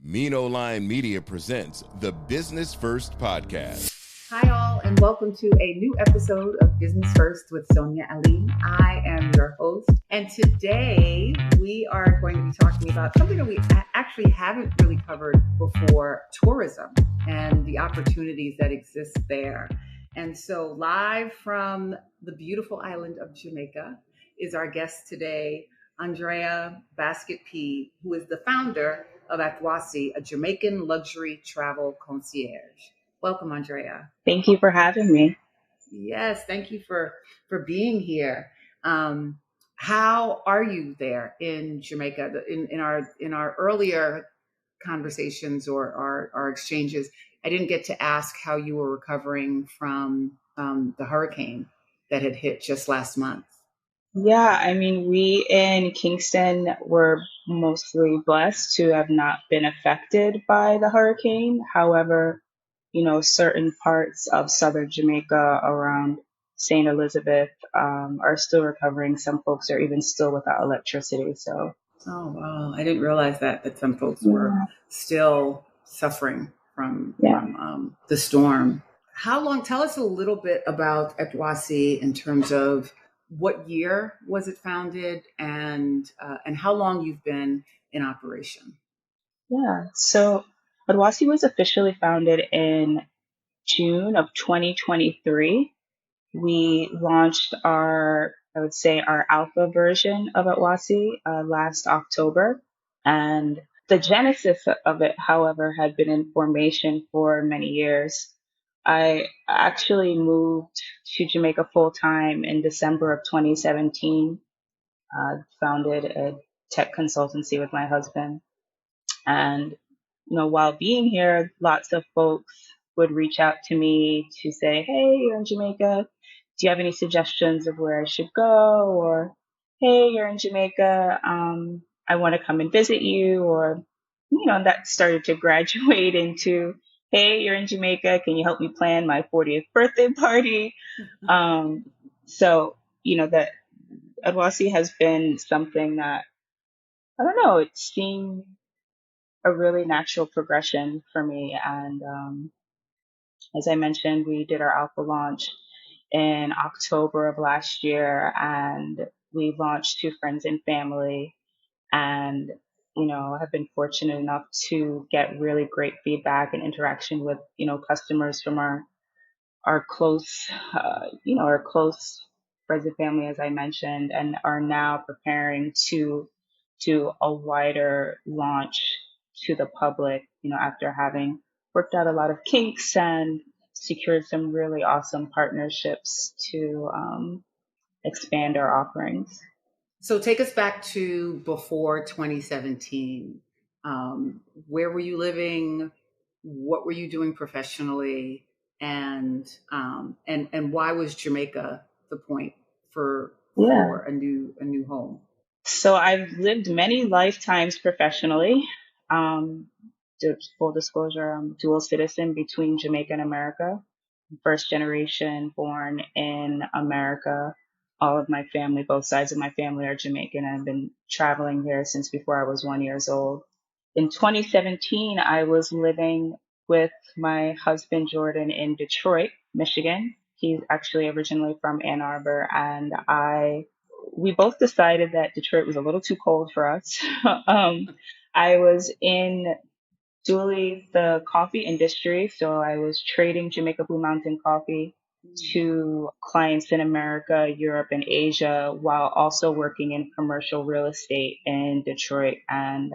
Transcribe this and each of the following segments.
Mino Line Media presents the Business First Podcast. Hi, all, and welcome to a new episode of Business First with Sonia Ali. I am your host, and today we are going to be talking about something that we actually haven't really covered before: tourism and the opportunities that exist there. And so, live from the beautiful island of Jamaica is our guest today, Andrea Baskett-Pee, who is the founder of Atwasi, a Jamaican luxury travel concierge. Welcome, Andrea. Thank you for having me. Yes, thank you for being here. How are you there in Jamaica? In our earlier conversations or our exchanges, I didn't get to ask how you were recovering from the hurricane that had hit just last month. Yeah, I mean, we in Kingston were mostly blessed to have not been affected by the hurricane. However, certain parts of southern Jamaica around St. Elizabeth are still recovering. Some folks are even still without electricity. So, oh wow, I didn't realize that some folks were still suffering from the storm. How long? Tell us a little bit about Atwasi in terms of what year was it founded and how long you've been in operation. Yeah, so Atwasi was officially founded in June of 2023. We launched our alpha version of Atwasi last October. And the genesis of it, however, had been in formation for many years. I actually moved to Jamaica full time in December of 2017, founded a tech consultancy with my husband. And, while being here, lots of folks would reach out to me to say, hey, you're in Jamaica. Do you have any suggestions of where I should go? Or, hey, you're in Jamaica. I want to come and visit you. Or, that started to graduate into, hey, you're in Jamaica. Can you help me plan my 40th birthday party? So, that Atwasi has been something that, I don't know, it seemed a really natural progression for me. And as I mentioned, we did our alpha launch in October of last year, and we launched to friends and family, and have been fortunate enough to get really great feedback and interaction with customers from our close our close friends and family, as I mentioned, and are now preparing to do a wider launch to the public, after having worked out a lot of kinks and secured some really awesome partnerships to expand our offerings. So take us back to before 2017. Where were you living? What were you doing professionally? And why was Jamaica the point for a new home? So I've lived many lifetimes professionally. Full disclosure, I'm dual citizen between Jamaica and America. First generation born in America. All of my family, both sides of my family, are Jamaican. I've been traveling here since before I was 1 year old. In 2017, I was living with my husband, Jordan, in Detroit, Michigan. He's actually originally from Ann Arbor, and we both decided that Detroit was a little too cold for us. I was in dually the coffee industry, so I was trading Jamaica Blue Mountain coffee to clients in America, Europe, and Asia, while also working in commercial real estate in Detroit and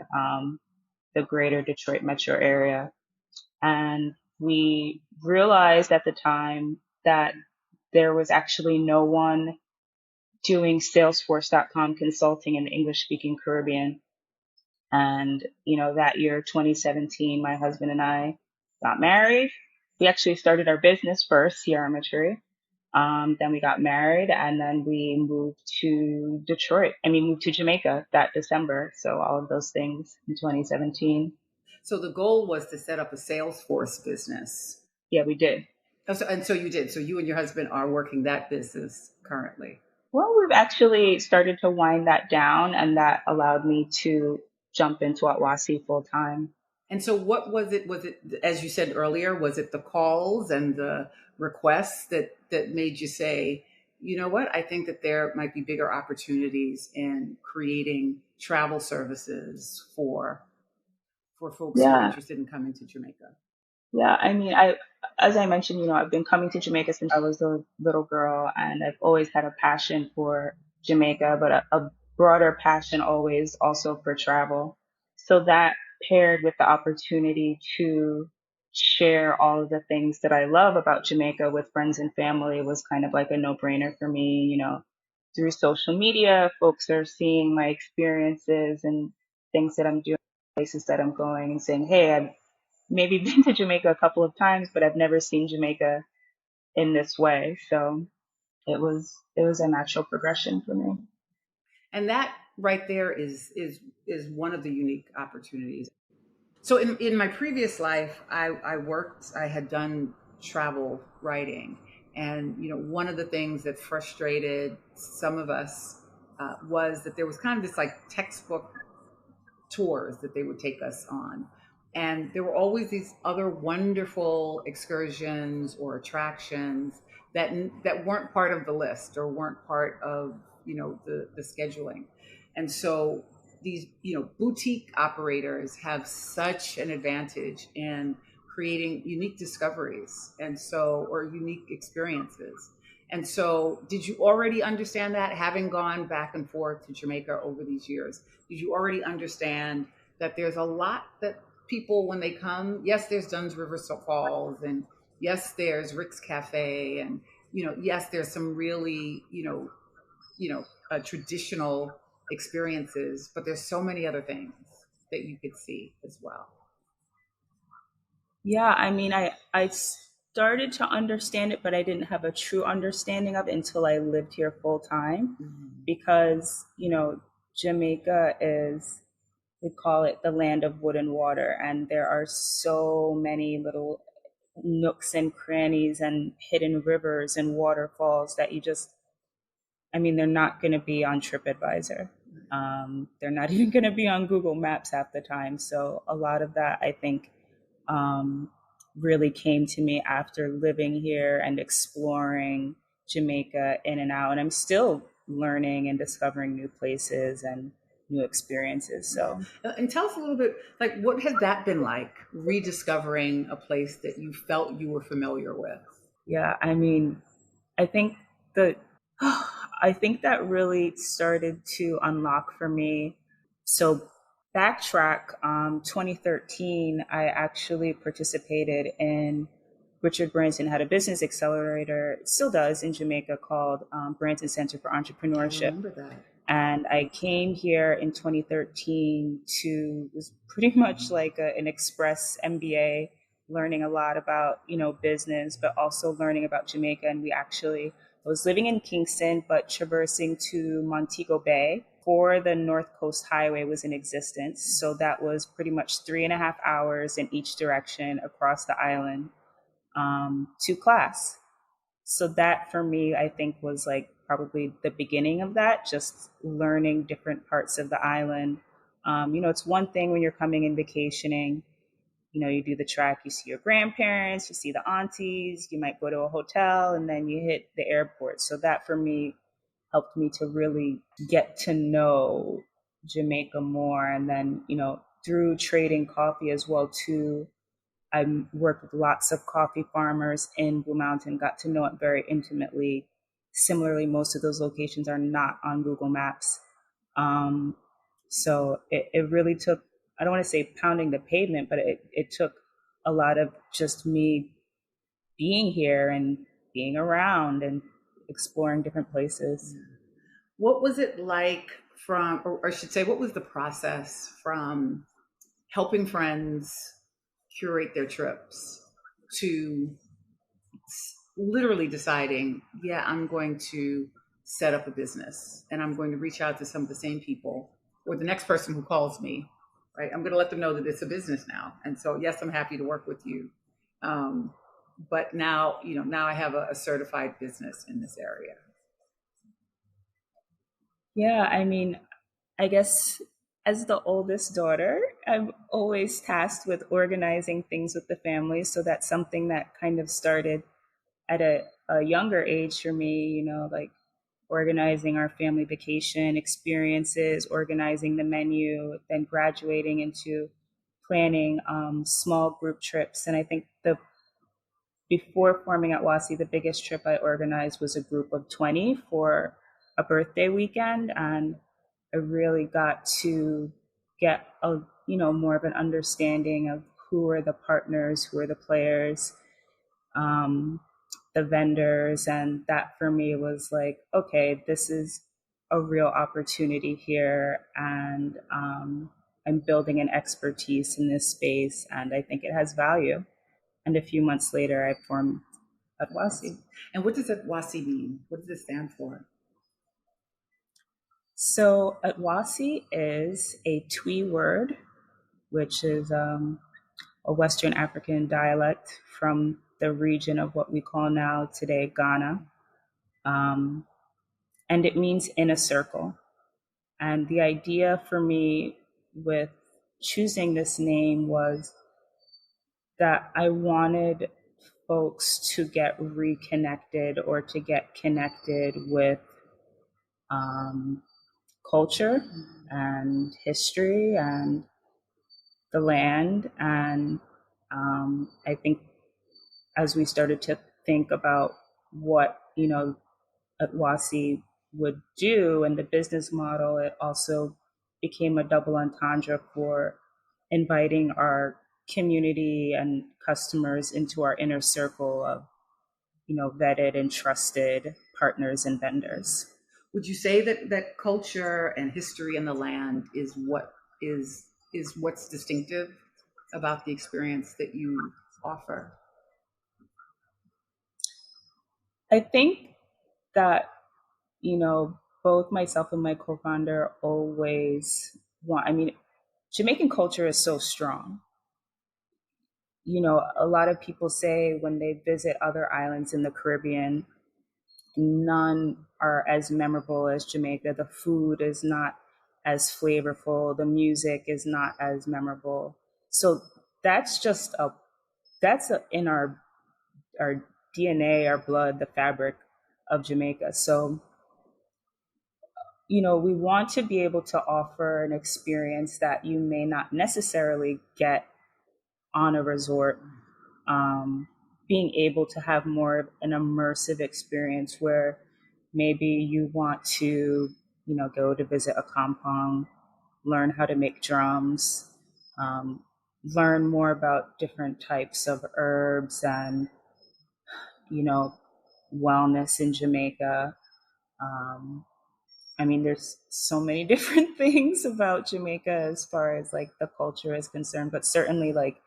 the greater Detroit metro area. And we realized at the time that there was actually no one doing Salesforce.com consulting in the English-speaking Caribbean. And, that year, 2017, my husband and I got married. We actually started our business first, Sierra Mature. Then we got married, and then we moved to moved to Jamaica that December. So all of those things in 2017. So the goal was to set up a Salesforce business. Yeah, we did. So you did. So you and your husband are working that business currently. Well, we've actually started to wind that down, and that allowed me to jump into Atwasi full time. And so what was it? Was it, as you said earlier, was it the calls and the requests that made you say, you know what, I think that there might be bigger opportunities in creating travel services for folks who are Yeah. interested in coming to Jamaica? Yeah, I mean, as I mentioned, I've been coming to Jamaica since I was a little girl, and I've always had a passion for Jamaica, but a broader passion always also for travel. So that paired with the opportunity to share all of the things that I love about Jamaica with friends and family was kind of like a no-brainer for me. Through social media, folks are seeing my experiences and things that I'm doing, places that I'm going, and saying, "Hey, I've maybe been to Jamaica a couple of times, but I've never seen Jamaica in this way." So it was a natural progression for me. And that right there is one of the unique opportunities. So in my previous life, I had done travel writing. And, one of the things that frustrated some of us was that there was kind of this like textbook tours that they would take us on. And there were always these other wonderful excursions or attractions that weren't part of the list or weren't part of the scheduling. And so these boutique operators have such an advantage in creating unique discoveries or unique experiences. And so, did you already understand that, having gone back and forth to Jamaica over these years? Did you already understand that there's a lot that people, when they come, yes, there's Dunn's River Falls, and yes, there's Rick's Cafe, and yes, there's some really traditional experiences, but there's so many other things that you could see as well. Yeah, I mean, I started to understand it, but I didn't have a true understanding of it until I lived here full time, because Jamaica is, we call it the land of wood and water, and there are so many little nooks and crannies and hidden rivers and waterfalls that I mean, they're not going to be on TripAdvisor. They're not even going to be on Google Maps half the time. So a lot of that, I think, um, really came to me after living here and exploring Jamaica in and out. And I'm still learning and discovering new places and new experiences. So, and tell us a little bit, like, what has that been like, rediscovering a place that you felt you were familiar with? yeah, I mean, I think the I think that really started to unlock for me. So backtrack, 2013, I actually participated in Richard Branson had a business accelerator, it still does, in Jamaica, called Branson Center for I Entrepreneurship. remember that. And I came here in 2013 to, was pretty much like an express MBA, learning a lot about, business, but also learning about Jamaica. And I was living in Kingston, but traversing to Montego Bay before the North Coast Highway was in existence. So that was pretty much 3.5 hours in each direction across the island, to class. So that for me, I think, was like probably the beginning of that, just learning different parts of the island. It's one thing when you're coming in vacationing, you do the track, you see your grandparents, you see the aunties, you might go to a hotel, and then you hit the airport. So that for me helped me to really get to know Jamaica more. And then, through trading coffee as well too, I worked with lots of coffee farmers in Blue Mountain, got to know it very intimately. Similarly, most of those locations are not on Google Maps. So it really took, I don't want to say pounding the pavement, but it took a lot of just me being here and being around and exploring different places. What was it like or I should say, what was the process from helping friends curate their trips to literally deciding, yeah, I'm going to set up a business and I'm going to reach out to some of the same people, or the next person who calls me, right? I'm going to let them know that it's a business now. And so, yes, I'm happy to work with you. But now, now I have a certified business in this area. Yeah, I mean, I guess as the oldest daughter, I'm always tasked with organizing things with the family. So that's something that kind of started at a younger age for me, like organizing our family vacation experiences, organizing the menu, then graduating into planning small group trips. And I think before forming Atwasi, the biggest trip I organized was a group of 20 for a birthday weekend. And I really got to get more of an understanding of who are the partners, who are the players, um, the vendors. And that for me was like, okay, this is a real opportunity here. And I'm building an expertise in this space, and I think it has value. And a few months later, I formed Atwasi. And what does Atwasi mean? What does it stand for? So Atwasi is a Twi word, which is a Western African dialect from the region of what we call now today Ghana. And it means in a circle. And the idea for me with choosing this name was that I wanted folks to get reconnected or to get connected with culture and history and the land. And I think as we started to think about what, Atwasi would do and the business model, it also became a double entendre for inviting our community and customers into our inner circle of, vetted and trusted partners and vendors. Would you say that culture and history and the land is what is what's distinctive about the experience that you offer? I think that, both myself and my co-founder always Jamaican culture is so strong. A lot of people say when they visit other islands in the Caribbean, none are as memorable as Jamaica. The food is not as flavorful. The music is not as memorable. So that's in our DNA, our blood, the fabric of Jamaica. So, we want to be able to offer an experience that you may not necessarily get on a resort. Being able to have more of an immersive experience where maybe you want to, go to visit a kampong, learn how to make drums, learn more about different types of herbs and, wellness in Jamaica. There's so many different things about Jamaica as far as like the culture is concerned, but certainly like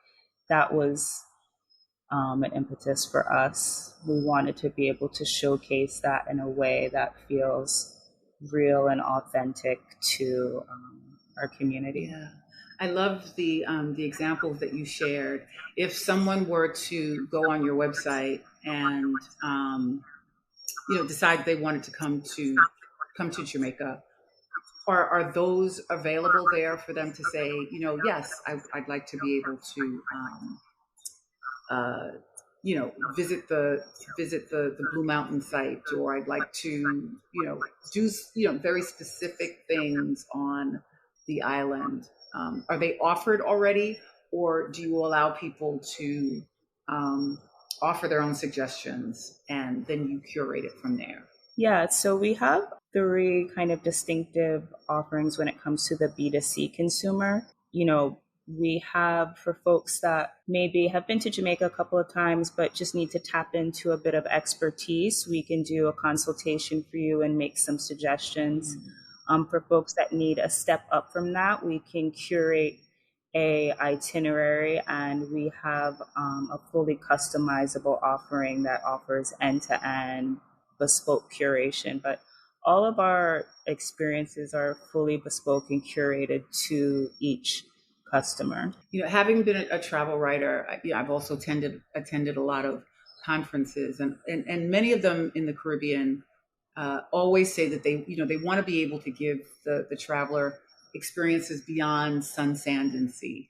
that was an impetus for us. We wanted to be able to showcase that in a way that feels real and authentic to our community. Yeah, I love the examples that you shared. If someone were to go on your website and decide they wanted to come to Jamaica, are those available there for them to say, yes, I'd like to be able to visit the Blue Mountain site, or I'd like to, do, very specific things on the island. Are they offered already, or do you allow people to offer their own suggestions and then you curate it from there? Yeah, so we have 3 kind of distinctive offerings when it comes to the B2C consumer. We have for folks that maybe have been to Jamaica a couple of times, but just need to tap into a bit of expertise. We can do a consultation for you and make some suggestions. For folks that need a step up from that, we can curate a itinerary, and we have a fully customizable offering that offers end-to-end bespoke curation. But all of our experiences are fully bespoke and curated to each customer. Having been a travel writer, I've also attended a lot of conferences, and many of them in the Caribbean always say that they want to be able to give the traveler experiences beyond sun, sand, and sea.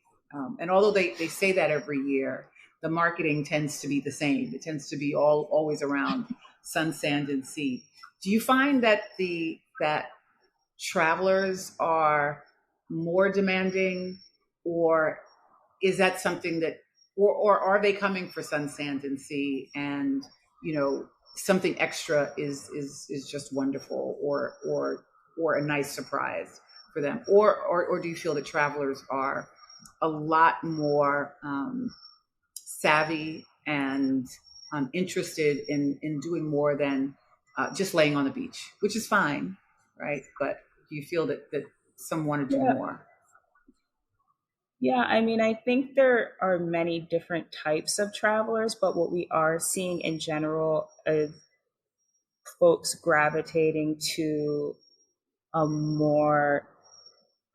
And although they say that every year, the marketing tends to be the same. It tends to be always around sun, sand, and sea. Do you find that that travelers are more demanding, or is that something that, or are they coming for sun, sand, and sea, and something extra is just wonderful, or a nice surprise for them, or do you feel that travelers are a lot more savvy and interested in doing more than just laying on the beach, which is fine, right? But do you feel that some want to do Yeah. more? Yeah, I mean, I think there are many different types of travelers, but what we are seeing in general is folks gravitating to a more,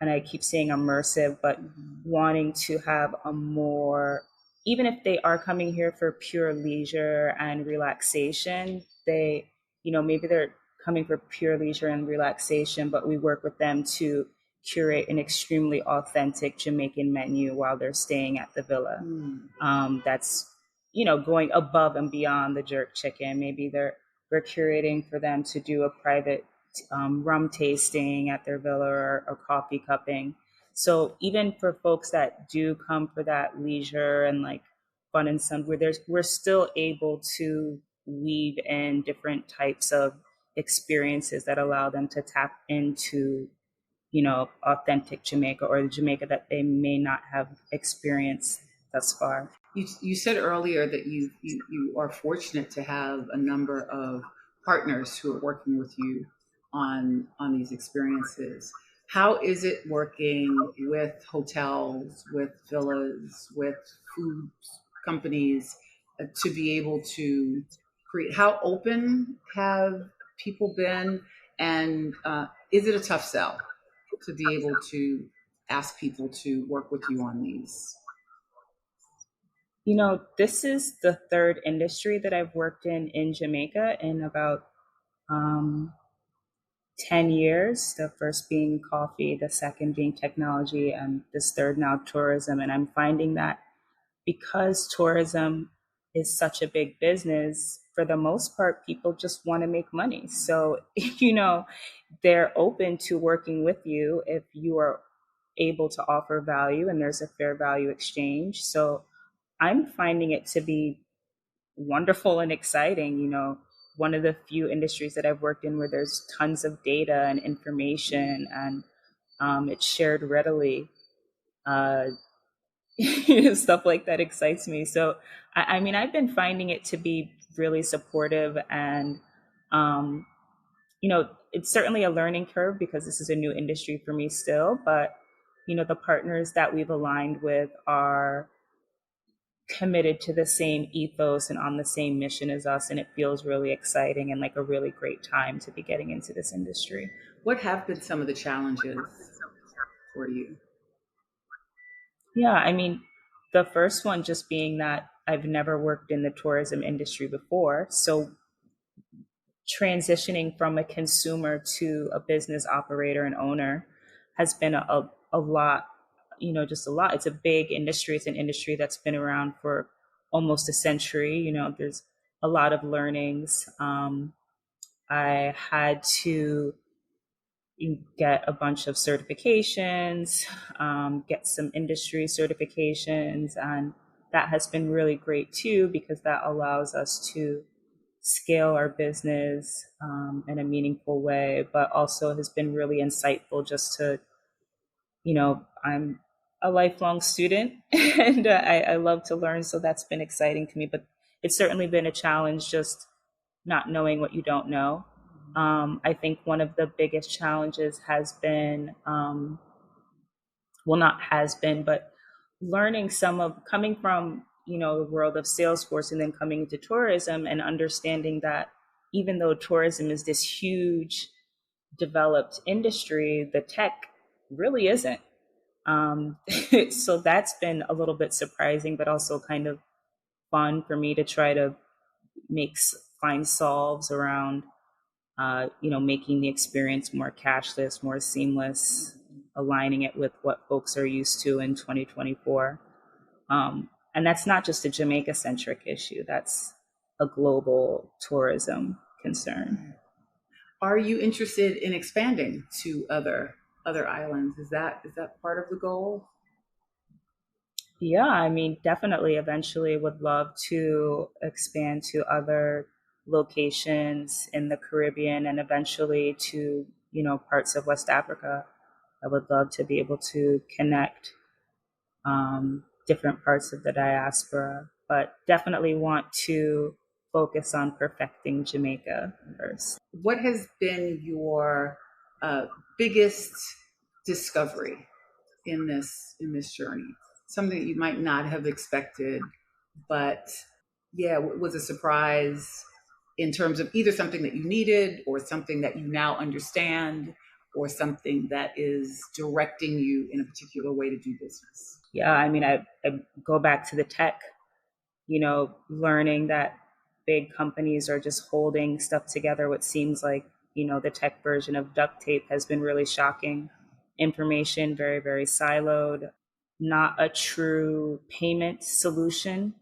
and I keep saying immersive, but wanting to have a more, even if they are coming here for pure leisure and relaxation, maybe they're coming for pure leisure and relaxation, but we work with them to curate an extremely authentic Jamaican menu while they're staying at the villa. That's, going above and beyond the jerk chicken. Maybe we're curating for them to do a private rum tasting at their villa, or coffee cupping. So even for folks that do come for that leisure and like fun and sun, we're still able to weave in different types of experiences that allow them to tap into, authentic Jamaica, or the Jamaica that they may not have experienced thus far. You said earlier that you are fortunate to have a number of partners who are working with you on these experiences. How is it working with hotels, with villas, with food companies to be able to create? How open have people been, and is it a tough sell to be able to ask people to work with you on these? This is the third industry that I've worked in Jamaica in about 10 years. The first being coffee, the second being technology, and this third now tourism. And I'm finding that because tourism is such a big business, for the most part, people just want to make money. So, they're open to working with you if you are able to offer value and there's a fair value exchange. So I'm finding it to be wonderful and exciting. One of the few industries that I've worked in where there's tons of data and information, and it's shared readily. Uh, Stuff like that excites me. So, I mean, I've been finding it to be really supportive, and um, it's certainly a learning curve because this is a new industry for me still. But the partners that we've aligned with are committed to the same ethos and on the same mission as us, and it feels really exciting and like a really great time to be getting into this industry. What have been some of the challenges for you? Yeah, I mean, the first one just being that I've never worked in the tourism industry before, so transitioning from a consumer to a business operator and owner has been a lot, just a lot. It's a big industry. It's an industry that's been around for almost a century. There's a lot of learnings. I had to get a bunch of certifications, get some industry certifications, and that has been really great too, because that allows us to scale our business in a meaningful way, but also has been really insightful just to, I'm a lifelong student and I love to learn. So that's been exciting to me, but it's certainly been a challenge just not knowing what you don't know. I think one of the biggest challenges has been, well, not has been, but learning some of coming from, the world of Salesforce and then coming into tourism and understanding that even though tourism is this huge developed industry, the tech really isn't. So that's been a little bit surprising, but also kind of fun for me to try to find solves around, making the experience more cashless, more seamless. aligning it with what folks are used to in 2024. And that's not just a Jamaica-centric issue. That's a global tourism concern. Are you interested in expanding to other islands? Is that part of the goal? Yeah, I mean, definitely eventually would love to expand to other locations in the Caribbean and eventually to, parts of West Africa. I would love to be able to connect different parts of the diaspora, but definitely want to focus on perfecting Jamaica first. What has been your biggest discovery in this journey? Something that you might not have expected, but was a surprise in terms of either something that you needed or something that you now understand or something that is directing you in a particular way to do business. Yeah, I mean, I go back to the tech, learning that big companies are just holding stuff together. What seems like, the tech version of duct tape has been really shocking. Information very, very siloed, not a true payment solution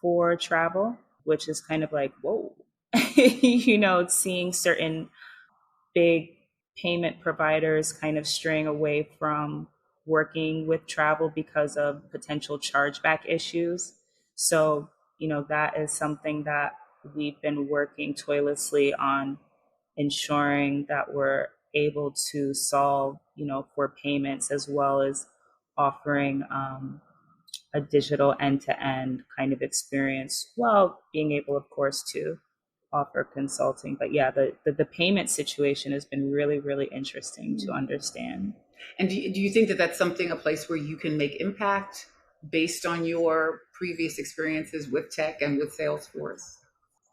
for travel, which is kind of like, whoa, seeing certain big payment providers kind of straying away from working with travel because of potential chargeback issues. So, that is something that we've been working toilously on ensuring that we're able to solve, for payments as well as offering a digital end-to-end kind of experience while being able, of course, to offer consulting. But yeah, the payment situation has been really, really interesting to understand. And do you think that that's a place where you can make impact based on your previous experiences with tech and with Salesforce?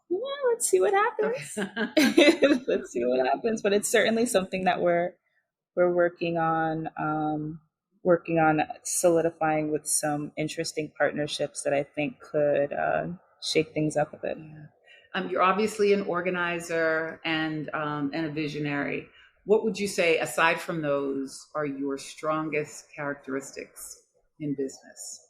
Yeah, let's see what happens. Okay. Let's see what happens. But it's certainly something that we're working on solidifying with some interesting partnerships that I think could shake things up a bit. Yeah. You're obviously an organizer and a visionary. What would you say, aside from those, are your strongest characteristics in business?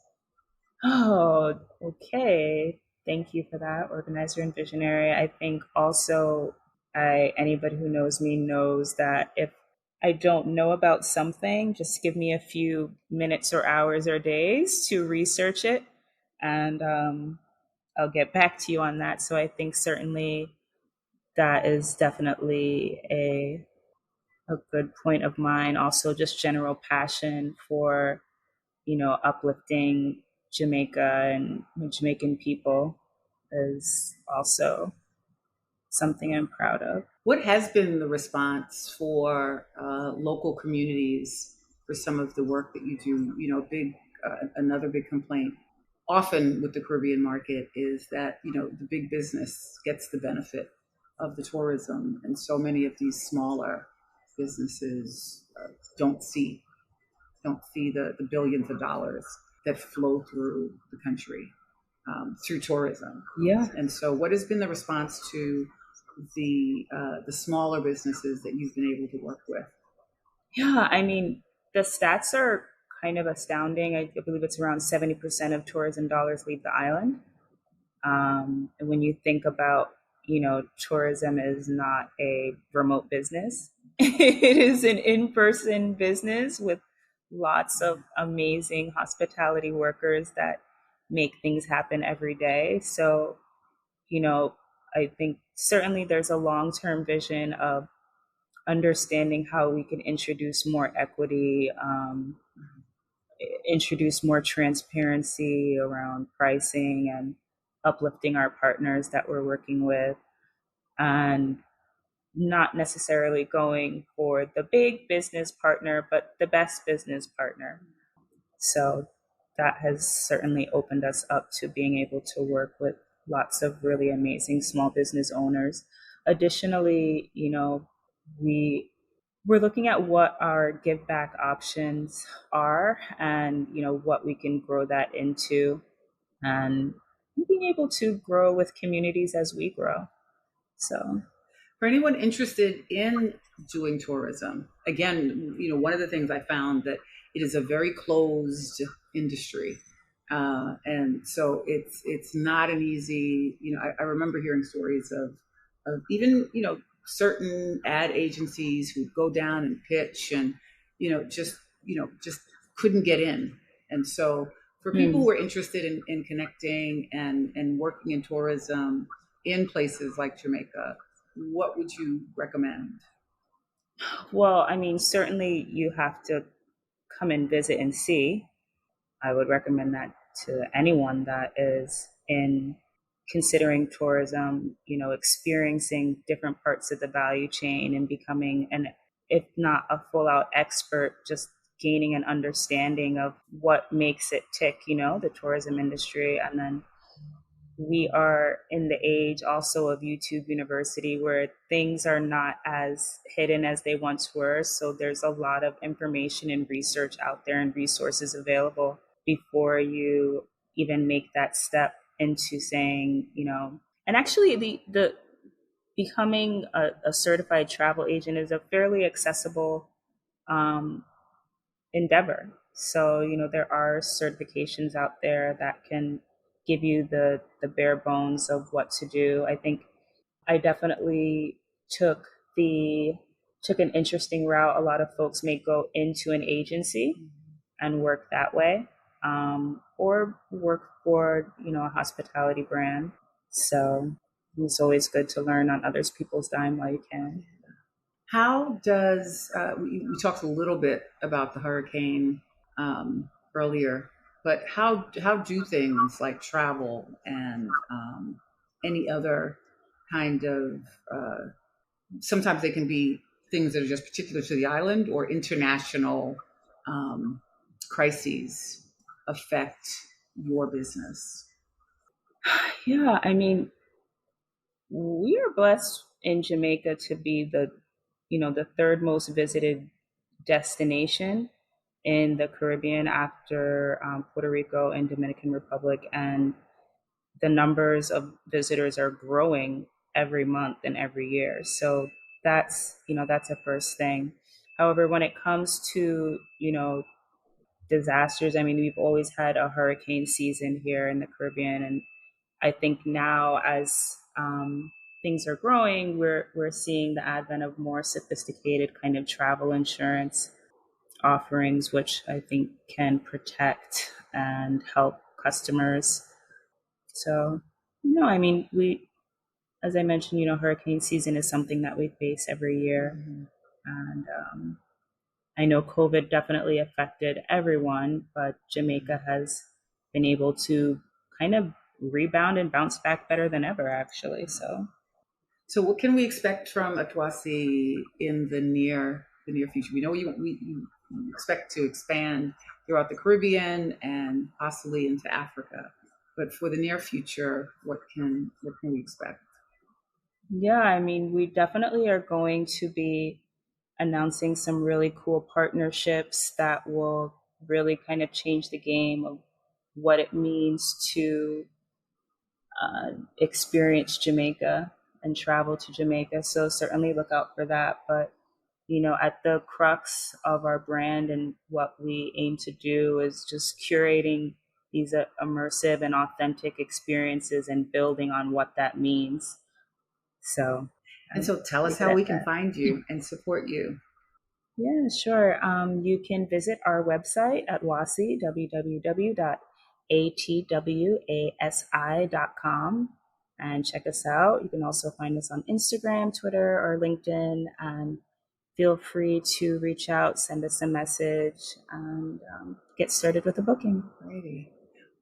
Oh, okay. Thank you for that, organizer and visionary. I think also anybody who knows me knows that if I don't know about something, just give me a few minutes or hours or days to research it, and I'll get back to you on that. So I think certainly that is definitely a good point of mine. Also, just general passion for, uplifting Jamaica and Jamaican people is also something I'm proud of. What has been the response for local communities for some of the work that you do? Another big complaint often with the Caribbean market is that, the big business gets the benefit of the tourism, and so many of these smaller businesses don't see the billions of dollars that flow through the country through tourism. Yeah. And so, what has been the response to the smaller businesses that you've been able to work with? Yeah, I mean, the stats are kind of astounding. I believe it's around 70% of tourism dollars leave the island. And when you think about, tourism is not a remote business. It is an in-person business with lots of amazing hospitality workers that make things happen every day. So, I think certainly there's a long-term vision of understanding how we can introduce more equity, introduce more transparency around pricing and uplifting our partners that we're working with, and not necessarily going for the big business partner, but the best business partner. So that has certainly opened us up to being able to work with lots of really amazing small business owners. Additionally, we're looking at what our give back options are and, what we can grow that into, and being able to grow with communities as we grow. So For anyone interested in doing tourism, again, one of the things I found that it is a very closed industry. And so it's not an easy, I remember hearing stories of even, certain ad agencies who go down and pitch and, just couldn't get in. And so for people who are interested in connecting and working in tourism in places like Jamaica, what would you recommend? Well, I mean, certainly you have to come and visit and see. I would recommend that to anyone that is in considering tourism, experiencing different parts of the value chain and becoming if not a full out expert, just gaining an understanding of what makes it tick, the tourism industry. And then we are in the age also of YouTube University where things are not as hidden as they once were. So there's a lot of information and research out there and resources available before you even make that step into saying, and actually the becoming a certified travel agent is a fairly accessible endeavor. So, there are certifications out there that can give you the bare bones of what to do. I think I definitely took an interesting route. A lot of folks may go into an agency and work that way, or work for, a hospitality brand. So it's always good to learn on others people's dime while you can. How does we talked a little bit about the hurricane earlier, but how do things like travel and any other kind of sometimes they can be things that are just particular to the island or international crises affect your business? Yeah, I mean, we are blessed in Jamaica to be the third most visited destination in the Caribbean after Puerto Rico and Dominican Republic. And the numbers of visitors are growing every month and every year. So that's a first thing. However, when it comes to, disasters, I mean, we've always had a hurricane season here in the Caribbean. And I think now as things are growing, we're seeing the advent of more sophisticated kind of travel insurance offerings, which I think can protect and help customers. So, I mean, as I mentioned, hurricane season is something that we face every year. Mm-hmm. And I know COVID definitely affected everyone, but Jamaica has been able to kind of rebound and bounce back better than ever, actually. So what can we expect from Atwasi in the near future? We know we expect to expand throughout the Caribbean and possibly into Africa, but for the near future, what can we expect? Yeah, I mean, we definitely are going to be announcing some really cool partnerships that will really kind of change the game of what it means to experience Jamaica and travel to Jamaica. So certainly look out for that. But, at the crux of our brand and what we aim to do is just curating these immersive and authentic experiences and building on what that means. So, and so tell us how we can find you and support you. Yeah, sure. You can visit our website at Atwasi, www.atwasi.com, and check us out. You can also find us on Instagram, Twitter, or LinkedIn, and feel free to reach out, send us a message, and get started with a booking. Alrighty.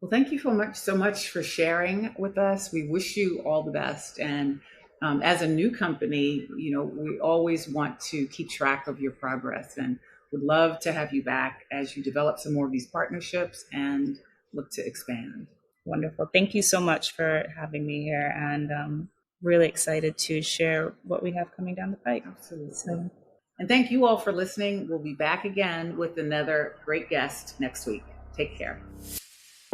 Well, thank you so much for sharing with us. We wish you all the best. And as a new company, we always want to keep track of your progress and would love to have you back as you develop some more of these partnerships and look to expand. Wonderful. Thank you so much for having me here, and really excited to share what we have coming down the pike. Absolutely. And thank you all for listening. We'll be back again with another great guest next week. Take care.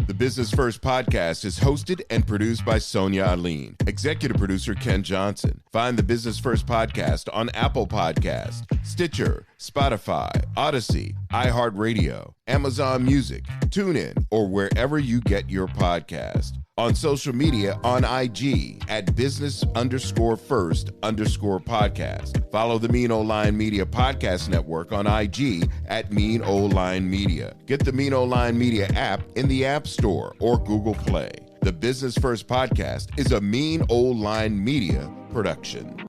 The Business First podcast is hosted and produced by Sonia Aline. Executive producer Ken Johnson. Find the Business First podcast on Apple Podcast, Stitcher, Spotify, Odyssey, iHeartRadio, Amazon Music, TuneIn, or wherever you get your podcast. On social media on IG at business_first_podcast. Follow the Mean Old Line Media Podcast Network on IG at Mean Old Line Media. Get the Mean Old Line Media app in the App Store or Google Play. The Business First podcast is a Mean Old Line Media production.